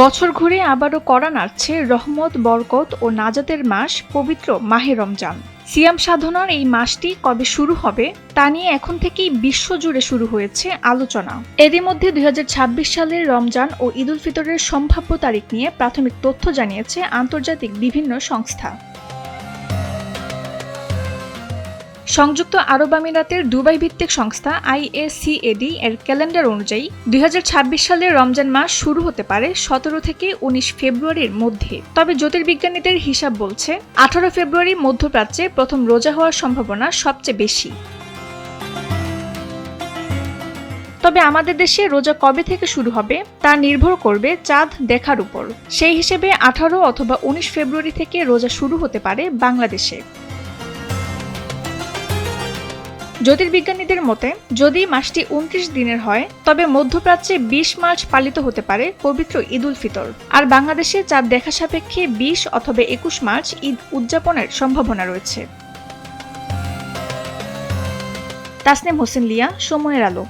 বছর ঘুরে আবারও কড়া নাড়ছে রহমত, বরকত ও নাজাতের মাস পবিত্র মাহে রমজান। সিয়াম সাধনার এই মাসটি কবে শুরু হবে তা নিয়ে এখন থেকেই বিশ্বজুড়ে শুরু হয়েছে আলোচনা। এরই মধ্যে 2026 সালের রমজান ও ঈদ উল ফিতরের সম্ভাব্য তারিখ নিয়ে প্রাথমিক তথ্য জানিয়েছে আন্তর্জাতিক বিভিন্ন সংস্থা। সংযুক্ত আরব আমিরাতের দুবাই ভিত্তিক সংস্থা IACAD এর ক্যালেন্ডার অনুযায়ী 2026 সালের রমজান মাস শুরু হতে পারে 17 থেকে 19 ফেব্রুয়ারির মধ্যে। তবে জ্যোতির্বিজ্ঞানীদের হিসাব বলছে 18 ফেব্রুয়ারি মধ্যপ্রাচ্যে প্রথম রোজা হওয়ার সম্ভাবনা সবচেয়ে বেশি। তবে আমাদের দেশে রোজা কবে থেকে শুরু হবে তা নির্ভর করবে চাঁদ দেখার উপর। সেই হিসেবে 18 অথবা 19 ফেব্রুয়ারি থেকে রোজা শুরু হতে পারে বাংলাদেশে। জ্যোতির্বিজ্ঞানীদের মতে যদি মাসটি 29 দিনের হয় তবে মধ্যপ্রাচ্যে 20 মার্চ পালিত হতে পারে পবিত্র ঈদ উল ফিতর, আর বাংলাদেশে চাঁদ দেখা সাপেক্ষে 20 অথবা 21 মার্চ ঈদ উদযাপনের সম্ভাবনা রয়েছে। তাসনিম হোসেন লিয়া, সময়ের আলো।